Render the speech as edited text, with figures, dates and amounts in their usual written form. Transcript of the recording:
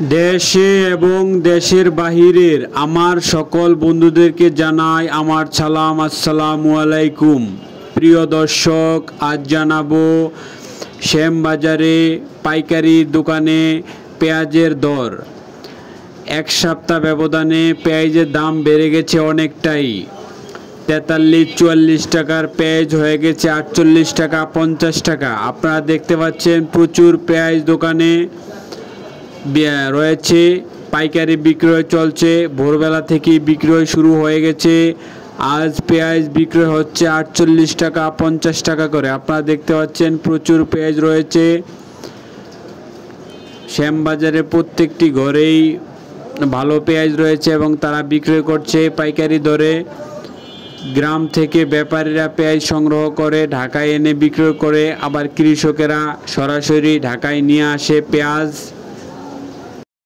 দেশে এবং দেশের বাহিরের আমার সকল বন্ধুদেরকে জানাই আমার সালাম, আসসালামু আলাইকুম। প্রিয় দর্শক, আজ জানাবো শ্যামবাজারে পাইকারি দোকানে পেঁয়াজের দর। এক সপ্তাহ ব্যবধানে পেঁয়াজের দাম বেড়ে গেছে অনেকটাই। 43-44 টাকার পেঁয়াজ হয়ে গেছে 48 টাকা 50 টাকা। আপনারা দেখতে পাচ্ছেন প্রচুর পেঁয়াজ দোকানে রয়েছে, পাইকারি বিক্রয় চলছে। ভোরবেলা থেকেই বিক্রয় শুরু হয়ে গেছে। আজ পেঁয়াজ বিক্রয় হচ্ছে 48 টাকা 50 টাকা করে। আপনারা দেখতে পাচ্ছেন প্রচুর পেঁয়াজ রয়েছে শ্যামবাজারে। প্রত্যেকটি ঘরেই ভালো পেঁয়াজ রয়েছে এবং তারা বিক্রয় করছে পাইকারি দরে। গ্রাম থেকে ব্যাপারীরা পেঁয়াজ সংগ্রহ করে ঢাকায় এনে বিক্রয় করে, আবার কৃষকেরা সরাসরি ঢাকায় নিয়ে আসে পেঁয়াজ।